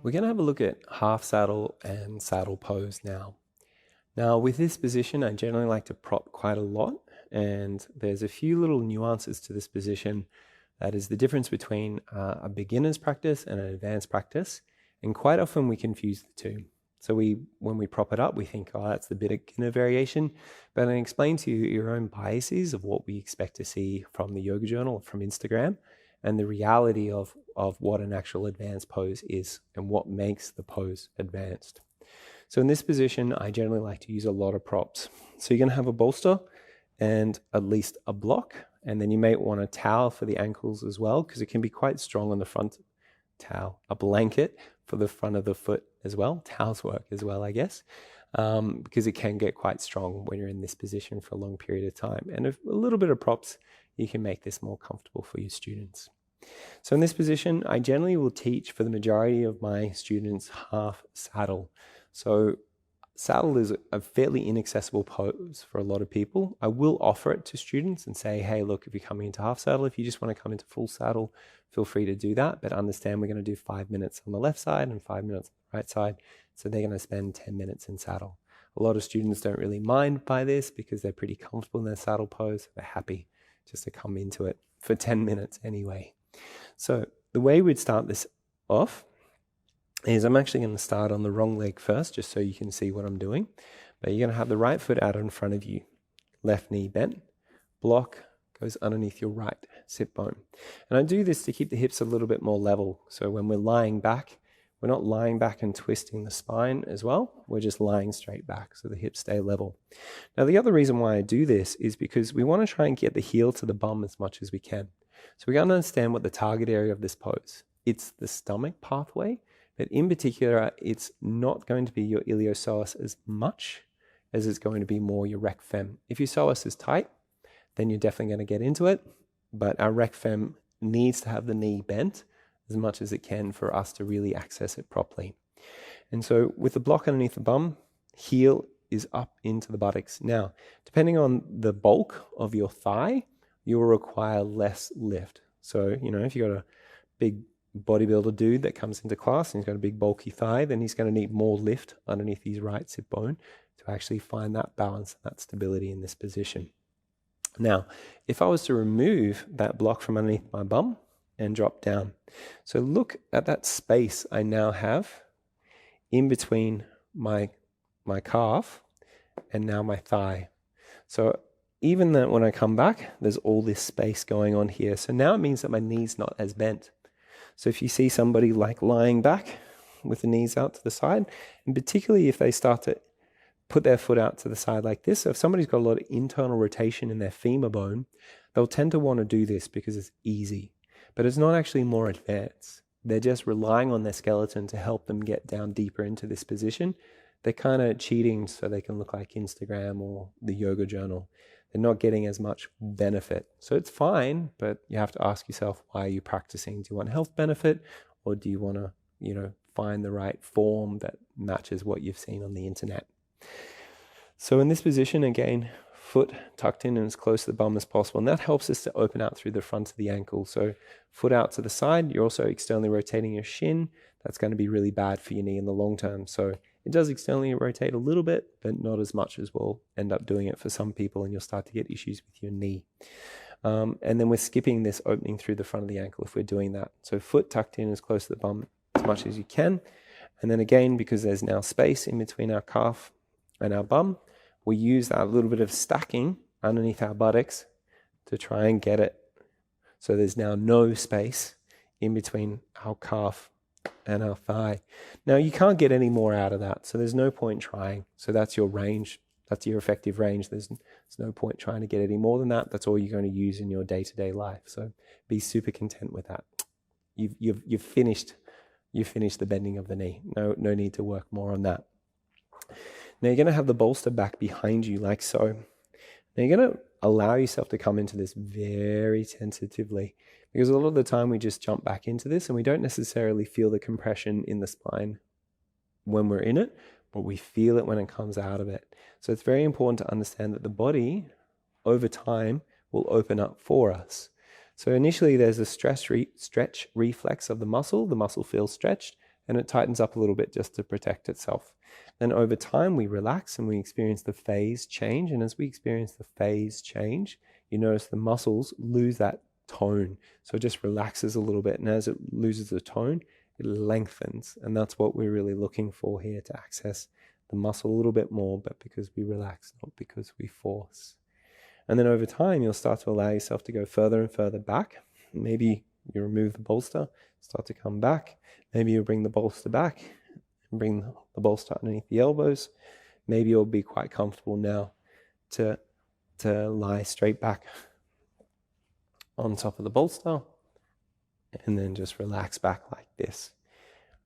We're going to have a look at half saddle and saddle pose now. Now with this position, I generally like to prop quite a lot, and there's a few little nuances to this position. That is the difference between a beginner's practice and an advanced practice, and quite often we confuse the two. So when we prop it up, we think, oh, that's the beginner variation, but I explain to you your own biases of what we expect to see from the Yoga Journal, from Instagram, and the reality of what an actual advanced pose is and what makes the pose advanced. So in this position, I generally like to use a lot of props. So you're going to have a bolster and at least a block, and then you may want a towel for the ankles as well, because it can be quite strong on the front. Towel, a blanket for the front of the foot as well. Towels work as well, I guess, because it can get quite strong when you're in this position for a long period of time. And a little bit of props, you can make this more comfortable for your students. So in this position, I generally will teach for the majority of my students half saddle. So saddle is a fairly inaccessible pose for a lot of people. I will offer it to students and say, hey, look, if you're coming into half saddle, if you just want to come into full saddle, feel free to do that. But understand we're going to do 5 minutes on the left side and 5 minutes on the right side. So they're going to spend 10 minutes in saddle. A lot of students don't really mind by this because they're pretty comfortable in their saddle pose. They're happy just to come into it for 10 minutes anyway. So the way we'd start this off is I'm actually going to start on the wrong leg first, just so you can see what I'm doing. But you're going to have the right foot out in front of you, left knee bent, block goes underneath your right sit bone. And I do this to keep the hips a little bit more level. So when we're lying back, we're not lying back and twisting the spine as well. We're just lying straight back so the hips stay level. Now the other reason why I do this is because we want to try and get the heel to the bum as much as we can. So we got to understand what the target area of this pose. It's the stomach pathway. But in particular, it's not going to be your iliopsoas as much as it's going to be more your rec fem. If your psoas is tight, then you're definitely going to get into it. But our rec fem needs to have the knee bent as much as it can for us to really access it properly. And so with the block underneath the bum, heel is up into the buttocks. Now, depending on the bulk of your thigh, you will require less lift. So, if you've got a big bodybuilder dude that comes into class and he's got a big bulky thigh, then he's going to need more lift underneath his right sit bone to actually find that balance and that stability in this position. Now, if I was to remove that block from underneath my bum and drop down, so look at that space I now have in between my calf and now my thigh. So even that when I come back, there's all this space going on here. So now it means that my knee's not as bent. So if you see somebody like lying back with the knees out to the side, and particularly if they start to put their foot out to the side like this, so if somebody's got a lot of internal rotation in their femur bone, they'll tend to want to do this because it's easy, but it's not actually more advanced. They're just relying on their skeleton to help them get down deeper into this position. They're kind of cheating so they can look like Instagram or the Yoga Journal. They're not getting as much benefit. So it's fine, but you have to ask yourself, why are you practicing? Do you want health benefit, or do you want to, find the right form that matches what you've seen on the internet? So in this position, again, foot tucked in and as close to the bum as possible. And that helps us to open out through the front of the ankle. So foot out to the side, you're also externally rotating your shin. That's going to be really bad for your knee in the long term. So it does externally rotate a little bit, but not as much as we'll end up doing it for some people, and you'll start to get issues with your knee. And then we're skipping this opening through the front of the ankle if we're doing that. So foot tucked in as close to the bum as much as you can. And then again, because there's now space in between our calf and our bum, we use that little bit of stacking underneath our buttocks to try and get it. So there's now no space in between our calf and our thigh. Now you can't get any more out of that, so there's no point trying. So that's your range, that's your effective range. There's no point trying to get any more than that. That's all you're going to use in your day-to-day life. So be super content with that. You've finished the bending of the knee. No need to work more on that. Now you're going to have the bolster back behind you like so. Now you're going to allow yourself to come into this very tentatively, because a lot of the time we just jump back into this and we don't necessarily feel the compression in the spine when we're in it, but we feel it when it comes out of it. So it's very important to understand that the body over time will open up for us. So initially there's a stretch reflex of the muscle feels stretched, and it tightens up a little bit just to protect itself. Then over time we relax and we experience the phase change, and as we experience the phase change, you notice the muscles lose that tone. So it just relaxes a little bit, and as it loses the tone, it lengthens, and that's what we're really looking for here, to access the muscle a little bit more, but because we relax, not because we force. And then over time, you'll start to allow yourself to go further and further back. Maybe you remove the bolster, start to come back. Maybe you'll bring the bolster back and bring the bolster underneath the elbows. Maybe you'll be quite comfortable now to lie straight back on top of the bolster and then just relax back like this.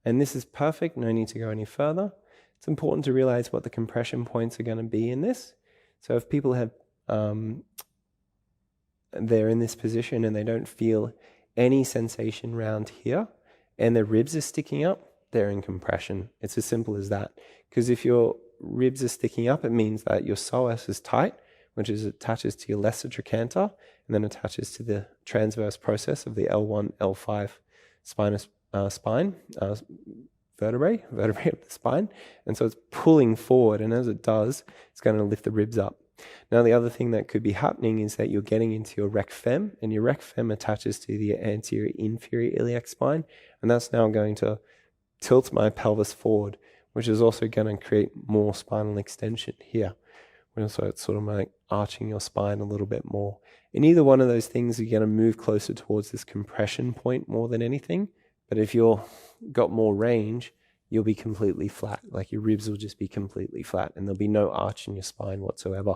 And this is perfect, no need to go any further. It's important to realize what the compression points are going to be in this. So if people have they're in this position and they don't feel any sensation around here and their ribs are sticking up, they're in compression. It's as simple as that. Because if your ribs are sticking up, it means that your psoas is tight, which attaches to your lesser trochanter and then attaches to the transverse process of the L1, L5 spine vertebrae of the spine. And so it's pulling forward, and as it does, it's going to lift the ribs up. Now, the other thing that could be happening is that you're getting into your rec fem, and your rec fem attaches to the anterior inferior iliac spine, and that's now going to tilt my pelvis forward, which is also going to create more spinal extension here. So it's sort of like arching your spine a little bit more. In either one of those things, you're going to move closer towards this compression point more than anything. But if you've got more range, you'll be completely flat. Like your ribs will just be completely flat and there'll be no arch in your spine whatsoever.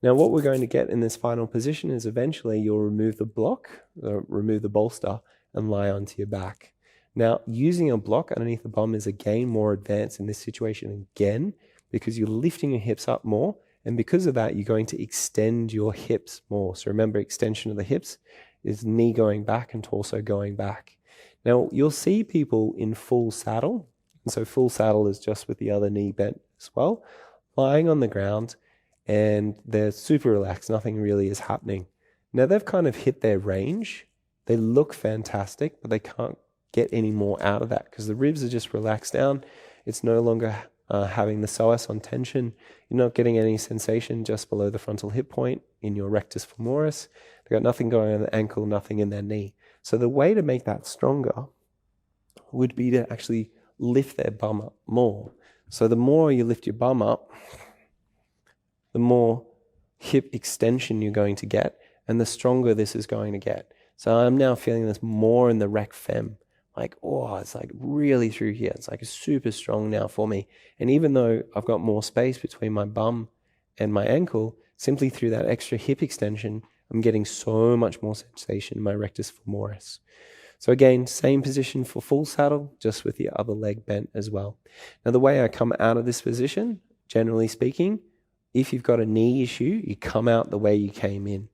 Now, what we're going to get in this final position is eventually you'll remove the block, remove the bolster, and lie onto your back. Now, using a block underneath the bum is again more advanced in this situation again, because you're lifting your hips up more, and because of that, you're going to extend your hips more. So remember, extension of the hips is knee going back and torso going back. Now, you'll see people in full saddle, and so full saddle is just with the other knee bent as well, lying on the ground, and they're super relaxed, nothing really is happening. Now, they've kind of hit their range. They look fantastic, but they can't get any more out of that because the ribs are just relaxed down. It's no longer having the psoas on tension. You're not getting any sensation just below the frontal hip point in your rectus femoris. They've got nothing going on the ankle, nothing in their knee. So the way to make that stronger would be to actually lift their bum up more. So the more you lift your bum up, the more hip extension you're going to get, and the stronger this is going to get. So I'm now feeling this more in the rec fem. Like, oh, it's like really through here. It's like super strong now for me. And even though I've got more space between my bum and my ankle, simply through that extra hip extension, I'm getting so much more sensation in my rectus femoris. So again, same position for full saddle, just with the other leg bent as well. Now, the way I come out of this position, generally speaking, if you've got a knee issue, you come out the way you came in.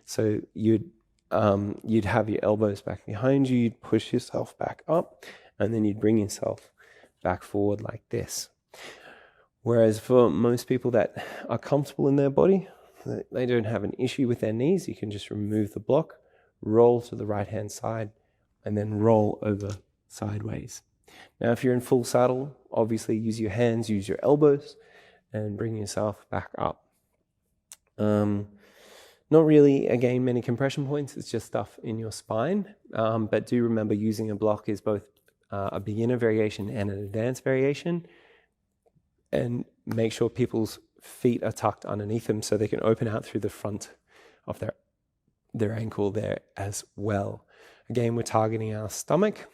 So you'd have your elbows back behind you, you'd push yourself back up, and then you'd bring yourself back forward like this. Whereas for most people that are comfortable in their body, they don't have an issue with their knees, you can just remove the block, roll to the right-hand side, and then roll over sideways. Now, if you're in full saddle, obviously use your hands, use your elbows, and bring yourself back up. Not really, again, many compression points. It's just stuff in your spine. But do remember, using a block is both a beginner variation and an advanced variation. And make sure people's feet are tucked underneath them so they can open out through the front of their ankle there as well. Again, we're targeting our stomach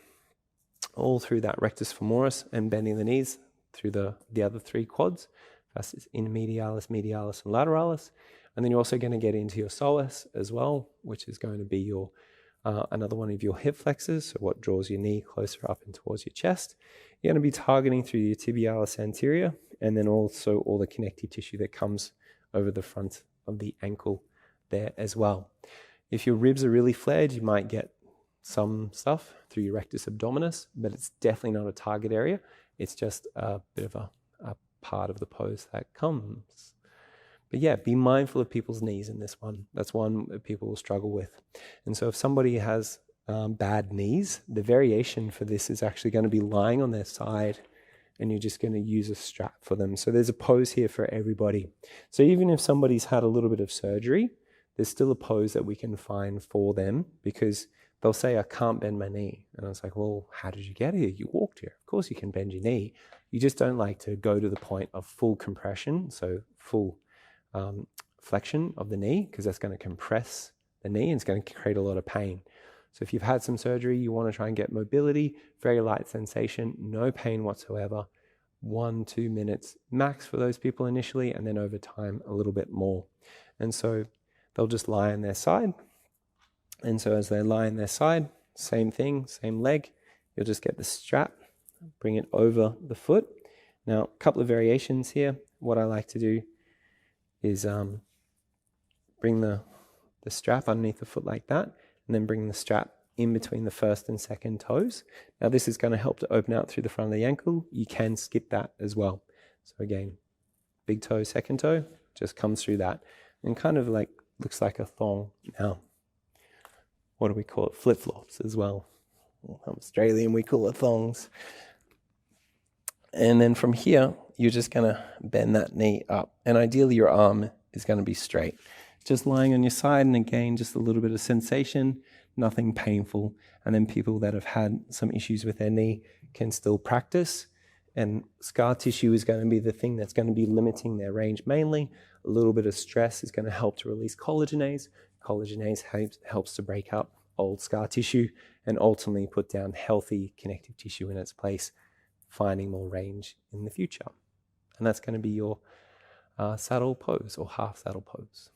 all through that rectus femoris and bending the knees through the other three quads. First is intermedialis, medialis, and lateralis. And then you're also going to get into your psoas as well, which is going to be your another one of your hip flexors, so what draws your knee closer up and towards your chest. You're going to be targeting through your tibialis anterior, and then also all the connective tissue that comes over the front of the ankle there as well. If your ribs are really flared, you might get some stuff through your rectus abdominis, but it's definitely not a target area. It's just a bit of a part of the pose that comes. But yeah, be mindful of people's knees in this one. That's one that people will struggle with. And so if somebody has bad knees, the variation for this is actually going to be lying on their side, and you're just going to use a strap for them. So there's a pose here for everybody. So even if somebody's had a little bit of surgery, there's still a pose that we can find for them, because they'll say, I can't bend my knee. And I was like, well, how did you get here? You walked here. Of course you can bend your knee. You just don't like to go to the point of full compression, so full flexion of the knee, because that's going to compress the knee and it's going to create a lot of pain. So if you've had some surgery, you want to try and get mobility, very light sensation, no pain whatsoever, 1-2 minutes max for those people initially, and then over time a little bit more. And so they'll just lie on their side. And so as they lie on their side, same thing, same leg, you'll just get the strap, bring it over the foot. Now, a couple of variations here. What I like to do is bring the strap underneath the foot like that, and then bring the strap in between the first and second toes. Now this is going to help to open out through the front of the ankle. You can skip that as well. So again, big toe, second toe, just comes through that, and kind of like looks like a thong. Now, what do we call it? Flip-flops as well. I'm Australian, we call it thongs. And then from here, you're just going to bend that knee up, and ideally your arm is going to be straight. Just lying on your side, and again, just a little bit of sensation, nothing painful. And then people that have had some issues with their knee can still practice. And scar tissue is going to be the thing that's going to be limiting their range mainly. A little bit of stress is going to help to release collagenase. Collagenase helps to break up old scar tissue and ultimately put down healthy connective tissue in its place, finding more range in the future. And that's going to be your saddle pose or half saddle pose.